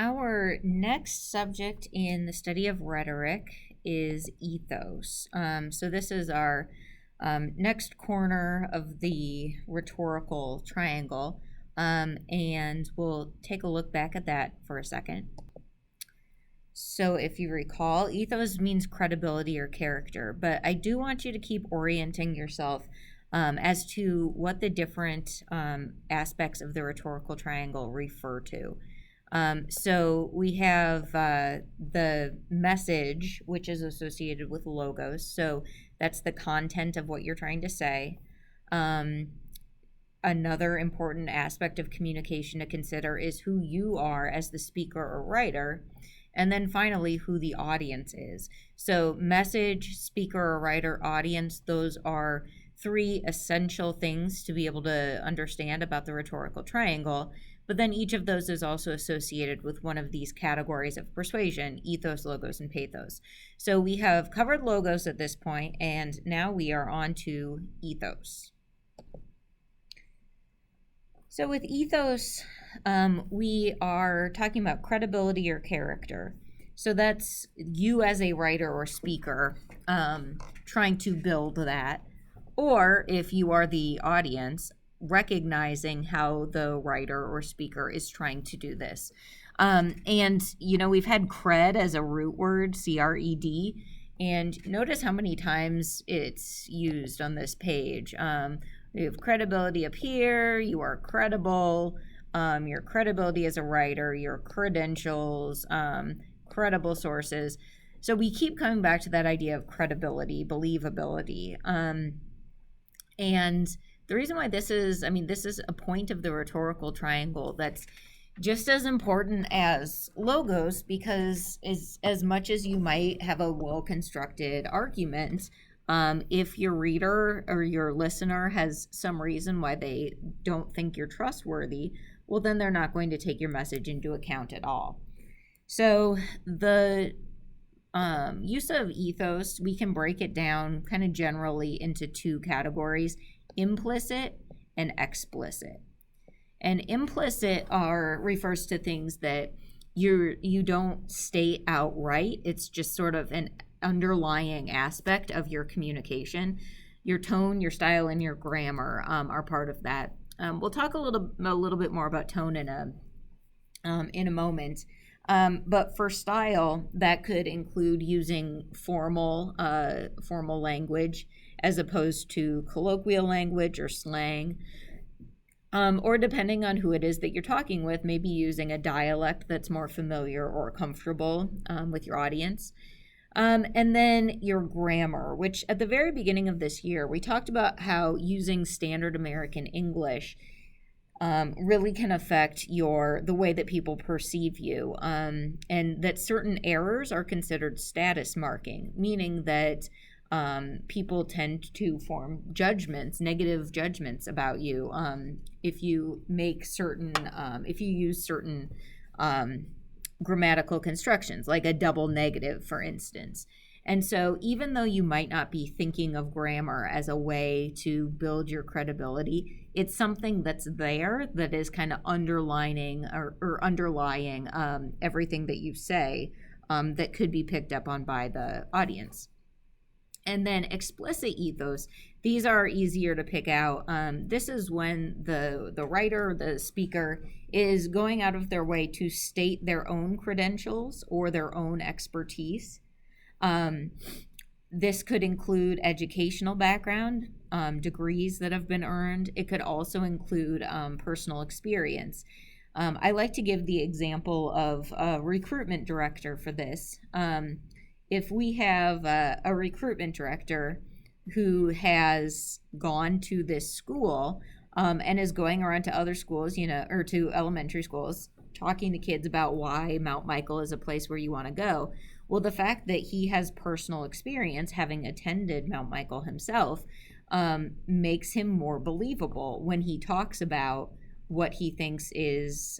our next subject in the study of rhetoric is ethos. So this is our next corner of the rhetorical triangle, and we'll take a look back at that for a second. So if you recall, ethos means credibility or character, but I do want you to keep orienting yourself as to what the different aspects of the rhetorical triangle refer to. So we have the message, which is associated with logos. So that's the content of what you're trying to say. Another important aspect of communication to consider is who you are as the speaker or writer. And then finally, who the audience is. So message, speaker or writer, audience, those are three essential things to be able to understand about the rhetorical triangle. But then each of those is also associated with one of these categories of persuasion: ethos, logos, and pathos. So we have covered logos at this point, and now we are on to ethos. So with ethos, we are talking about credibility or character. So that's you as a writer or speaker trying to build that. Or if you are the audience, recognizing how the writer or speaker is trying to do this. And, we've had cred as a root word, C-R-E-D, and notice how many times it's used on this page. You have credibility up here, you are credible, your credibility as a writer, your credentials, credible sources. So we keep coming back to that idea of credibility, believability. And the reason why this is a point of the rhetorical triangle that's just as important as logos, because as much as you might have a well-constructed argument, if your reader or your listener has some reason why they don't think you're trustworthy, well, then they're not going to take your message into account at all. So the use of ethos, we can break it down kind of generally into two categories: implicit and explicit. And implicit refers to things that you don't state outright. It's just sort of an underlying aspect of your communication. Your tone, your style, and your grammar are part of that. We'll talk a little bit more about tone in a moment. But for style, that could include using formal language as opposed to colloquial language or slang. Or depending on who it is that you're talking with, maybe using a dialect that's more familiar or comfortable with your audience. And then your grammar, which at the very beginning of this year, we talked about how using standard American English really can affect the way that people perceive you, and that certain errors are considered status marking, meaning that people tend to form negative judgments about you if you use certain grammatical constructions, like a double negative, for instance. And so even though you might not be thinking of grammar as a way to build your credibility, it's something that's there that is kind of underlying everything that you say that could be picked up on by the audience. And then explicit ethos, these are easier to pick out. This is when the writer, the speaker, is going out of their way to state their own credentials or their own expertise. This could include educational background, degrees that have been earned. It could also include personal experience. I like to give the example of a recruitment director for this. If we have a recruitment director who has gone to this school and is going around to other schools, or to elementary schools, talking to kids about why Mount Michael is a place where you want to go. Well, the fact that he has personal experience, having attended Mount Michael himself, makes him more believable when he talks about what he thinks is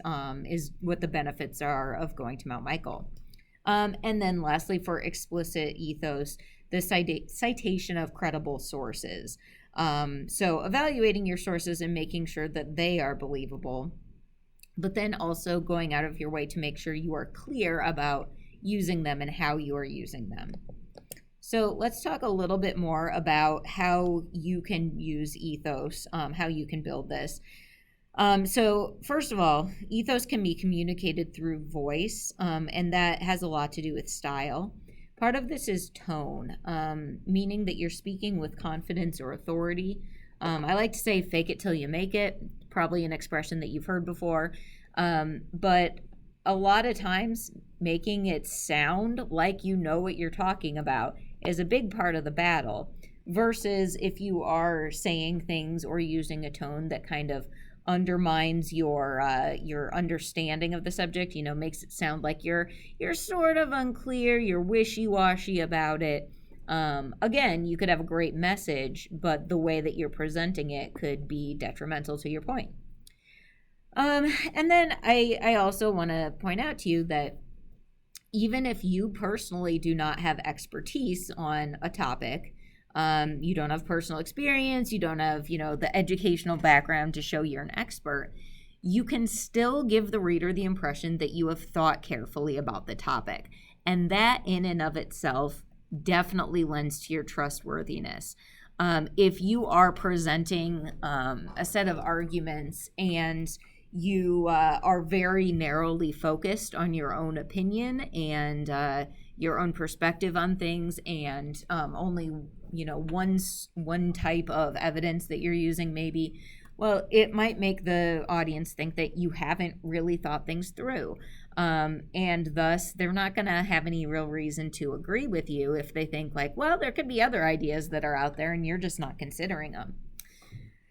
what the benefits are of going to Mount Michael. And then lastly, for explicit ethos, the citation of credible sources. So evaluating your sources and making sure that they are believable. but then also going out of your way to make sure you are clear about using them and how you are using them. So let's talk a little bit more about how you can use ethos, how you can build this. So first of all, ethos can be communicated through voice, and that has a lot to do with style. Part of this is tone, meaning that you're speaking with confidence or authority. I like to say fake it till you make it, probably an expression that you've heard before. But a lot of times making it sound like you know what you're talking about is a big part of the battle, versus if you are saying things or using a tone that kind of undermines your understanding of the subject, makes it sound like you're sort of unclear, you're wishy-washy about it. Again, you could have a great message, but the way that you're presenting it could be detrimental to your point. And then I also want to point out to you that even if you personally do not have expertise on a topic, you don't have personal experience, you don't have, the educational background to show you're an expert, you can still give the reader the impression that you have thought carefully about the topic. And that in and of itself definitely lends to your trustworthiness. If you are presenting a set of arguments and you are very narrowly focused on your own opinion and your own perspective on things, and only one type of evidence that you're using, maybe, well, it might make the audience think that you haven't really thought things through, and thus they're not going to have any real reason to agree with you if they think like, well, there could be other ideas that are out there and you're just not considering them.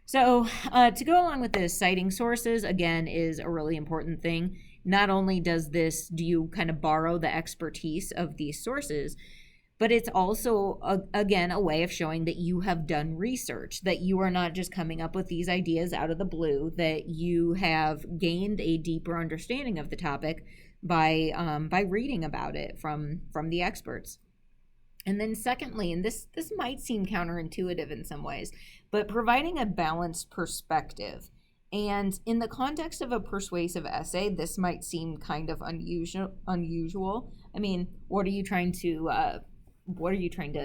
So to go along with this, citing sources, again, is a really important thing. Not only do you kind of borrow the expertise of these sources, but it's also, again, a way of showing that you have done research, that you are not just coming up with these ideas out of the blue, that you have gained a deeper understanding of the topic by reading about it from the experts. And then secondly, and this might seem counterintuitive in some ways, but providing a balanced perspective. And in the context of a persuasive essay, this might seem kind of unusual. I mean, what are you trying to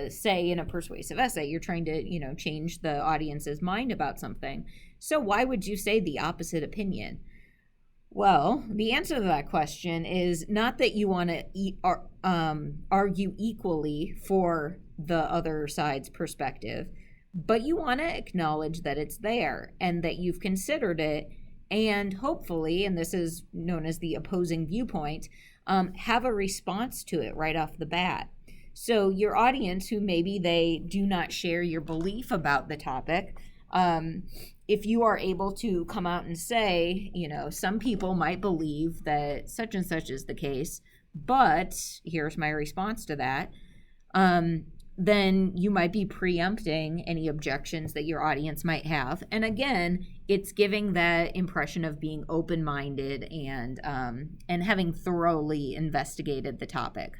say in a persuasive essay? You're trying to, change the audience's mind about something. So why would you say the opposite opinion? Well, the answer to that question is not that you want to argue equally for the other side's perspective, but you want to acknowledge that it's there and that you've considered it, and hopefully, and this is known as the opposing viewpoint, have a response to it right off the bat. So your audience, who maybe they do not share your belief about the topic, if you are able to come out and say, some people might believe that such and such is the case, but here's my response to that, then you might be preempting any objections that your audience might have. And again, it's giving that impression of being open-minded and having thoroughly investigated the topic.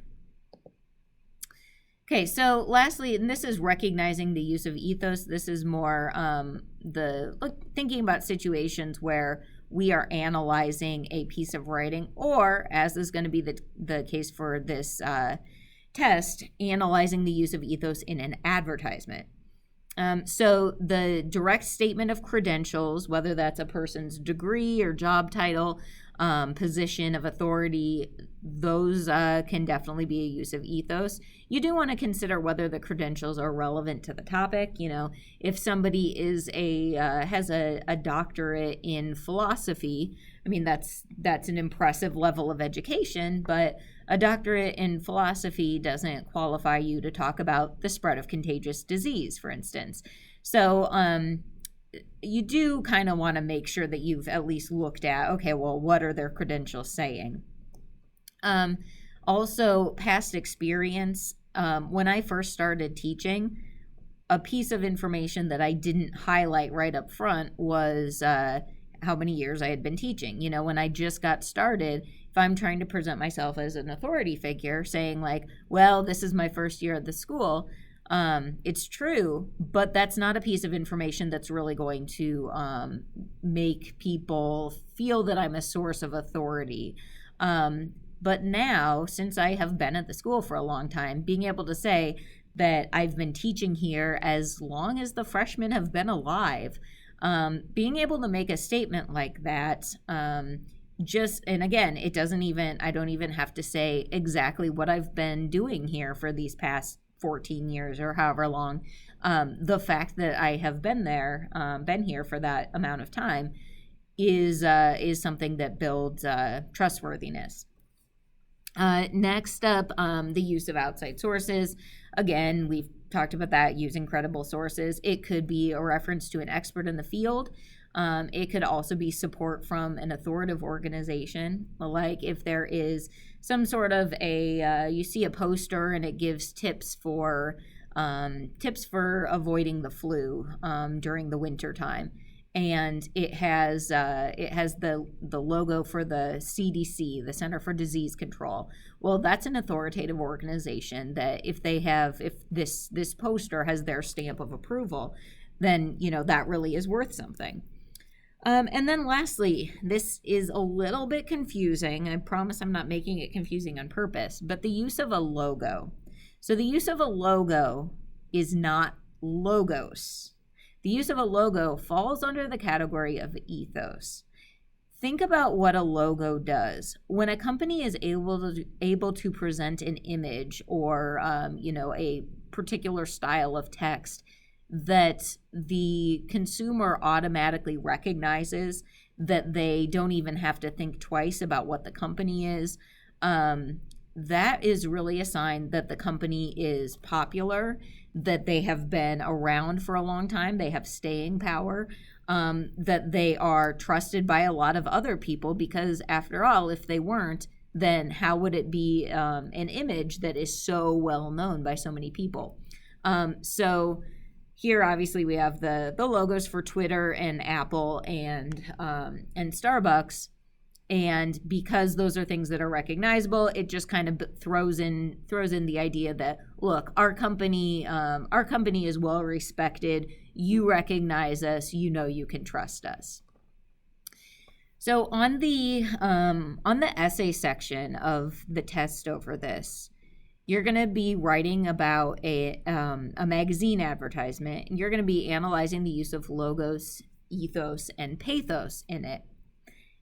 Okay, so lastly, and this is recognizing the use of ethos. This is more thinking about situations where we are analyzing a piece of writing, or, as is going to be the case for this test, analyzing the use of ethos in an advertisement. So the direct statement of credentials, whether that's a person's degree or job title, position of authority, those can definitely be a use of ethos. You do want to consider whether the credentials are relevant to the topic. If somebody has a doctorate in philosophy, I mean, that's an impressive level of education, but a doctorate in philosophy doesn't qualify you to talk about the spread of contagious disease, for instance. So you do kind of want to make sure that you've at least looked at, okay, well, what are their credentials saying? Also, past experience. When I first started teaching, a piece of information that I didn't highlight right up front was how many years I had been teaching. When I just got started, if I'm trying to present myself as an authority figure, saying like, well, this is my first year at the school, It's true, but that's not a piece of information that's really going to make people feel that I'm a source of authority. But now, since I have been at the school for a long time, being able to say that I've been teaching here as long as the freshmen have been alive, being able to make a statement like that, and again, I don't even have to say exactly what I've been doing here for these past 14 years or however long. The fact that I have been here for that amount of time is something that builds trustworthiness. Next up, the use of outside sources. Again, we've talked about that, using credible sources. It could be a reference to an expert in the field. It could also be support from an authoritative organization. Like if there is some sort of you see a poster and it gives tips for avoiding the flu during the winter time. And it has the logo for the CDC, the Center for Disease Control. Well, that's an authoritative organization that if this poster has their stamp of approval, then that really is worth something. And then lastly, this is a little bit confusing. I promise I'm not making it confusing on purpose, but the use of a logo. So the use of a logo is not logos. The use of a logo falls under the category of ethos. Think about what a logo does. When a company is able to present an image or a particular style of text that the consumer automatically recognizes, that they don't even have to think twice about what the company is, that is really a sign that the company is popular, that they have been around for a long time, they have staying power, that they are trusted by a lot of other people, because after all, if they weren't, then how would it be an image that is so well known by so many people? So here, obviously, we have the logos for Twitter and Apple and Starbucks. And because those are things that are recognizable, it just kind of throws in the idea that, look, our company is well respected. You recognize us. You can trust us. So on the essay section of the test over this, you're going to be writing about a magazine advertisement, and you're going to be analyzing the use of logos, ethos, and pathos in it.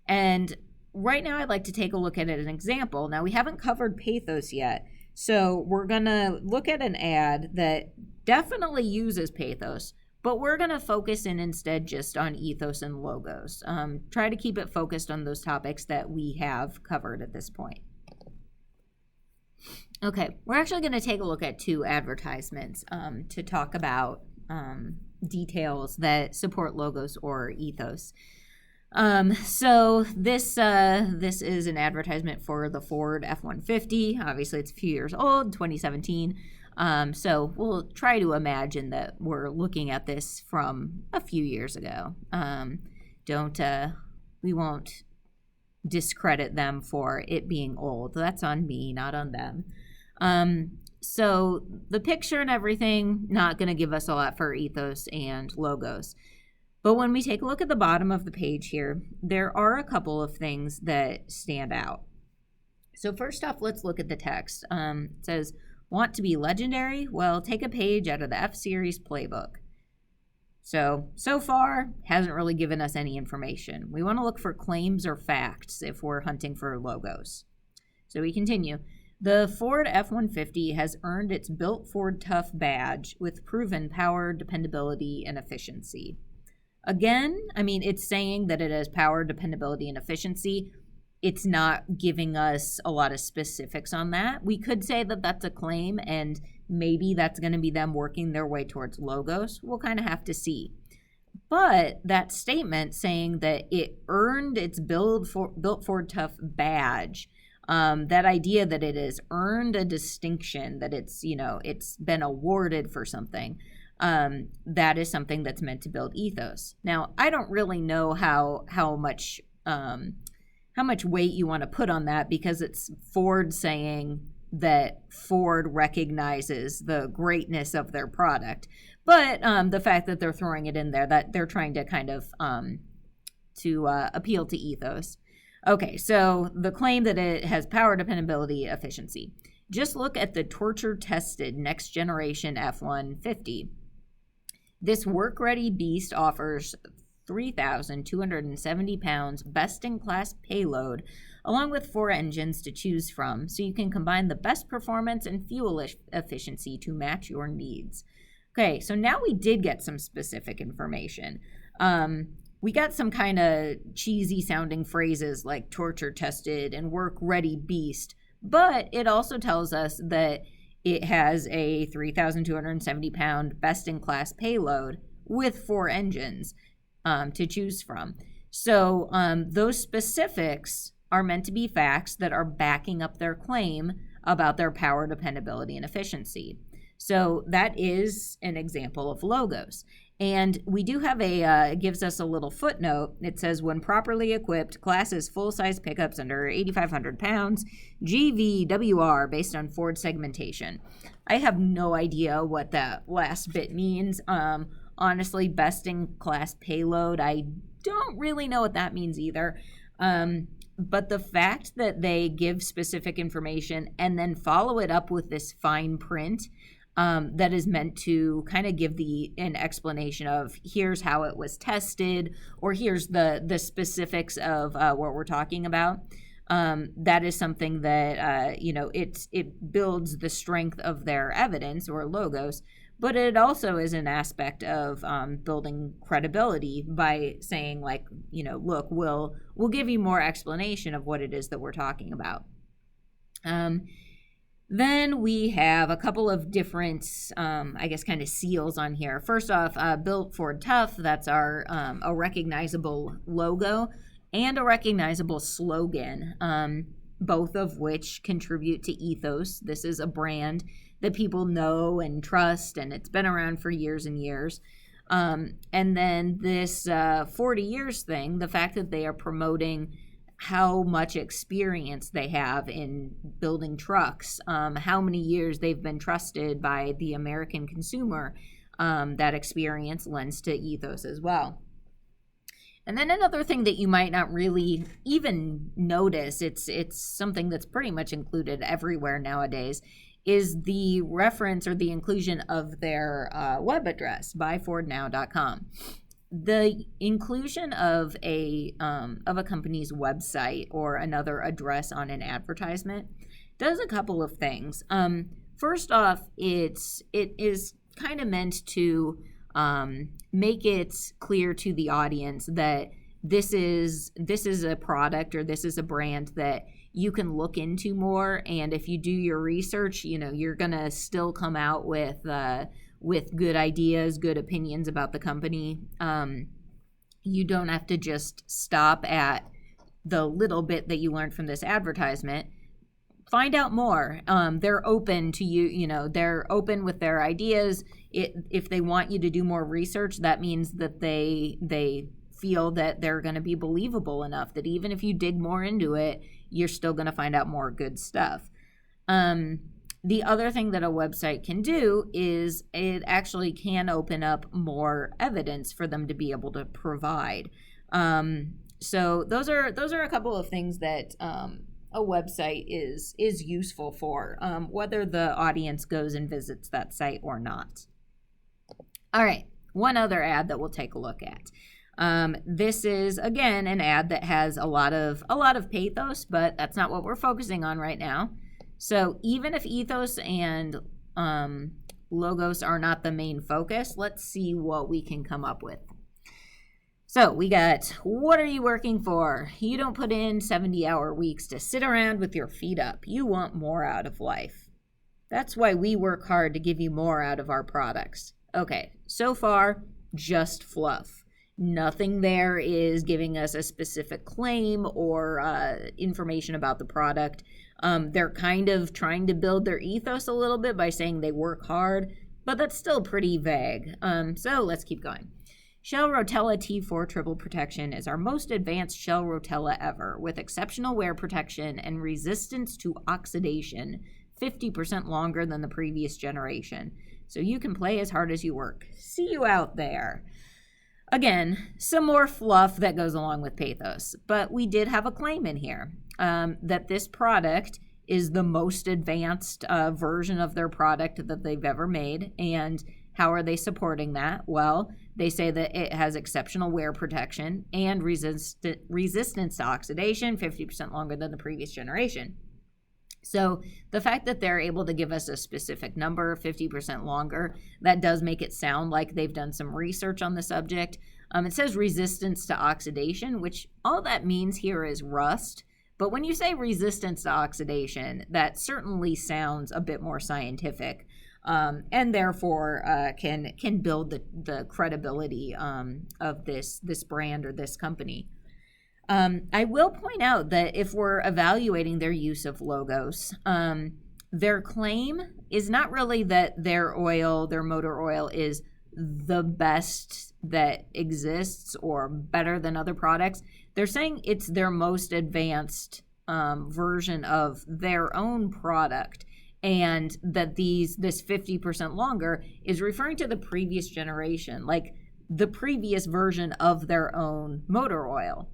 And right now, I'd like to take a look at an example. Now, we haven't covered pathos yet, so we're going to look at an ad that definitely uses pathos, but we're going to focus in instead just on ethos and logos. Try to keep it focused on those topics that we have covered at this point. Okay, we're actually going to take a look at two advertisements to talk about details that support logos or ethos. So this is an advertisement for the Ford F-150. Obviously, it's a few years old, 2017. So we'll try to imagine that we're looking at this from a few years ago. We won't discredit them for it being old. That's on me, not on them. So the picture and everything, not going to give us a lot for ethos and logos. But when we take a look at the bottom of the page here, there are a couple of things that stand out. So first off, let's look at the text. It says, want to be legendary? Well, take a page out of the F-Series playbook. So far, hasn't really given us any information. We want to look for claims or facts if we're hunting for logos. So we continue. The Ford F-150 has earned its Built Ford Tough badge with proven power, dependability, and efficiency. Again, it's saying that it has power, dependability, and efficiency. It's not giving us a lot of specifics on that. We could say that that's a claim, and maybe that's going to be them working their way towards logos. We'll kind of have to see. But that statement saying that it earned its Built Ford Tough badge, that idea that it has earned a distinction, that it's been awarded for something, that is something that's meant to build ethos. Now, I don't really know how much weight you want to put on that, because it's Ford saying that Ford recognizes the greatness of their product, but the fact that they're throwing it in there, that they're trying to kind of appeal to ethos. Okay, so the claim that it has power, dependability, efficiency. Just look at the torture-tested next generation F-150. This work-ready beast offers 3,270 pounds best-in-class payload, along with 4 engines to choose from, so you can combine the best performance and fuel efficiency to match your needs. Okay, so now we did get some specific information. We got some kind of cheesy sounding phrases like torture tested and work ready beast, but it also tells us that it has a 3,270 pound best in class payload with 4 engines to choose from. So those specifics are meant to be facts that are backing up their claim about their power, dependability, and efficiency. So that is an example of logos. And we do have it gives us a little footnote. It says, when properly equipped, classes full-size pickups under 8,500 pounds, GVWR, based on Ford segmentation. I have no idea what that last bit means. Honestly, best-in-class payload, I don't really know what that means either. But the fact that they give specific information and then follow it up with this fine print that is meant to kind of give an explanation of here's how it was tested, or here's the specifics of what we're talking about. That is something that it builds the strength of their evidence or logos, but it also is an aspect of building credibility by saying, like, look, we'll give you more explanation of what it is that we're talking about. Then we have a couple of different, kind of seals on here. First off, Built Ford Tough, that's our a recognizable logo and a recognizable slogan, both of which contribute to ethos. This is a brand that people know and trust, and it's been around for years and years. And then this 40 years thing, the fact that they are promoting how much experience they have in building trucks, how many years they've been trusted by the American consumer, that experience lends to ethos as well. And then another thing that you might not really even notice, it's something that's pretty much included everywhere nowadays, is the reference or the inclusion of their web address, buyfordnow.com. The inclusion of a company's website or another address on an advertisement does a couple of things. First off, it is kind of meant to make it clear to the audience that this is a product or this is a brand that you can look into more, and if you do your research, you're gonna still come out with good ideas, good opinions about the company. You don't have to just stop at the little bit that you learned from this advertisement. Find out more. They're open to you, they're open with their ideas. If they want you to do more research, that means that they feel that they're going to be believable enough that even if you dig more into it, you're still going to find out more good stuff. The other thing that a website can do is it actually can open up more evidence for them to be able to provide. So those are a couple of things that a website is useful for, whether the audience goes and visits that site or not. All right, one other ad that we'll take a look at. This is, again, an ad that has a lot of pathos, but that's not what we're focusing on right now. So even if ethos and logos are not the main focus, let's see what we can come up with. So we got, what are you working for? You don't put in 70-hour weeks to sit around with your feet up. You want more out of life. That's why we work hard to give you more out of our products. Okay, so far, just fluff. Nothing there is giving us a specific claim or information about the product. They're kind of trying to build their ethos a little bit by saying they work hard, but that's still pretty vague. So let's keep going. Shell Rotella T4 Triple Protection is our most advanced Shell Rotella ever, with exceptional wear protection and resistance to oxidation, 50% longer than the previous generation. So you can play as hard as you work. See you out there. Again, some more fluff that goes along with pathos, but we did have a claim in here that this product is the most advanced version of their product that they've ever made. And how are they supporting that? Well, they say that it has exceptional wear protection and resistance to oxidation, 50% longer than the previous generation. So the fact that they're able to give us a specific number, 50% longer, that does make it sound like they've done some research on the subject. It says resistance to oxidation, which all that means here is rust. But when you say resistance to oxidation, that certainly sounds a bit more scientific, and therefore can build the credibility of this brand or this company. I will point out that if we're evaluating their use of logos, their claim is not really that their motor oil is the best that exists or better than other products. They're saying it's their most advanced version of their own product, and that this 50% longer is referring to the previous generation, like the previous version of their own motor oil.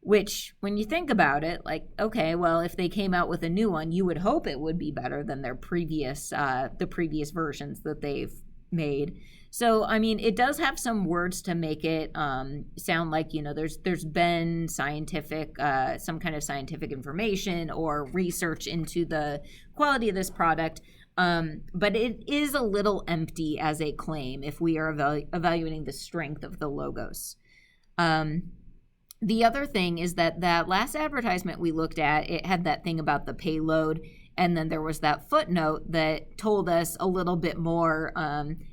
Which, when you think about it, like, okay, well, if they came out with a new one, you would hope it would be better than their previous versions that they've made. So, I mean, it does have some words to make it sound like, there's been scientific, some kind of scientific information or research into the quality of this product. But it is a little empty as a claim if we are evaluating the strength of the logos. The other thing is that last advertisement we looked at, it had that thing about the payload, and then there was that footnote that told us a little bit more,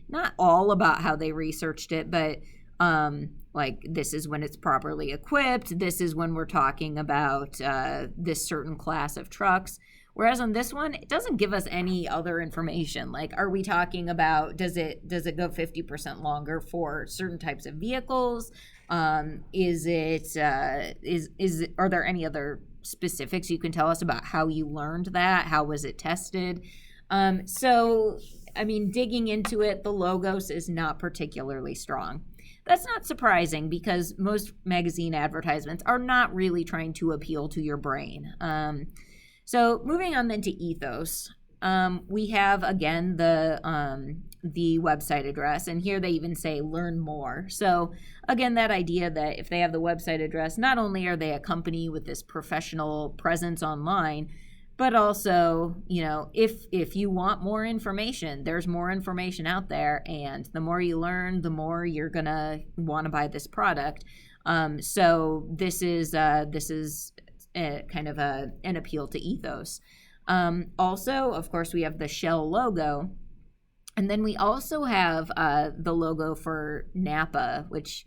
not all about how they researched it, but like this is when it's properly equipped, this is when we're talking about this certain class of trucks. Whereas on this one, it doesn't give us any other information. Like, are we talking about, does it go 50% longer for certain types of vehicles? Are there any other specifics you can tell us about how you learned that? How was it tested? So, I mean, digging into it, the logos is not particularly strong. That's not surprising because most magazine advertisements are not really trying to appeal to your brain. So moving on then to Ethos, we have again the website address, and here they even say learn more. So again, that idea that if they have the website address, not only are they a company with this professional presence online, but also, if you want more information, there's more information out there, and the more you learn, the more you're gonna want to buy this product. So this is kind of an appeal to ethos. Also, of course, we have the Shell logo. And then we also have the logo for Napa, which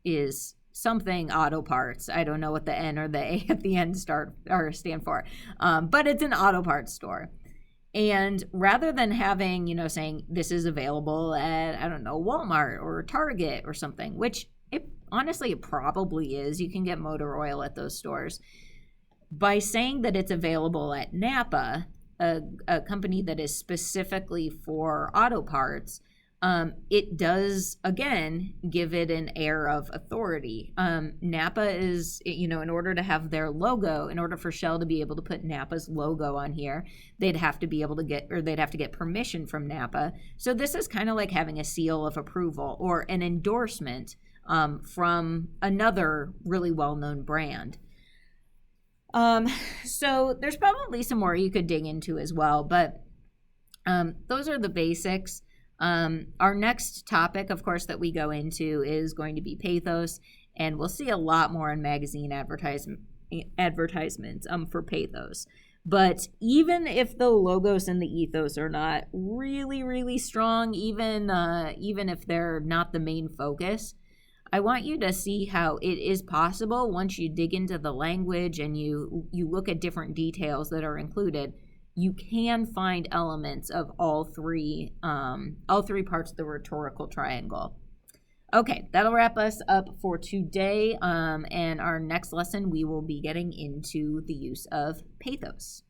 is something auto parts. I don't know what the N or the A at the end stand for. But it's an auto parts store. And rather than having, saying this is available at, I don't know, Walmart or Target or something, which honestly, it probably is. You can get motor oil at those stores. By saying that it's available at Napa, a company that is specifically for auto parts, it does, again, give it an air of authority. Napa is, in order to have their logo, in order for Shell to be able to put Napa's logo on here, they'd have to get permission from Napa. So this is kind of like having a seal of approval or an endorsement from another really well-known brand. So there's probably some more you could dig into as well, but those are the basics. Our next topic, of course, that we go into is going to be pathos, and we'll see a lot more in magazine advertisements for pathos. But even if the logos and the ethos are not really, really strong, even if they're not the main focus, I want you to see how it is possible once you dig into the language and you look at different details that are included, you can find elements of all three parts of the rhetorical triangle. Okay, that'll wrap us up for today. And our next lesson, we will be getting into the use of pathos.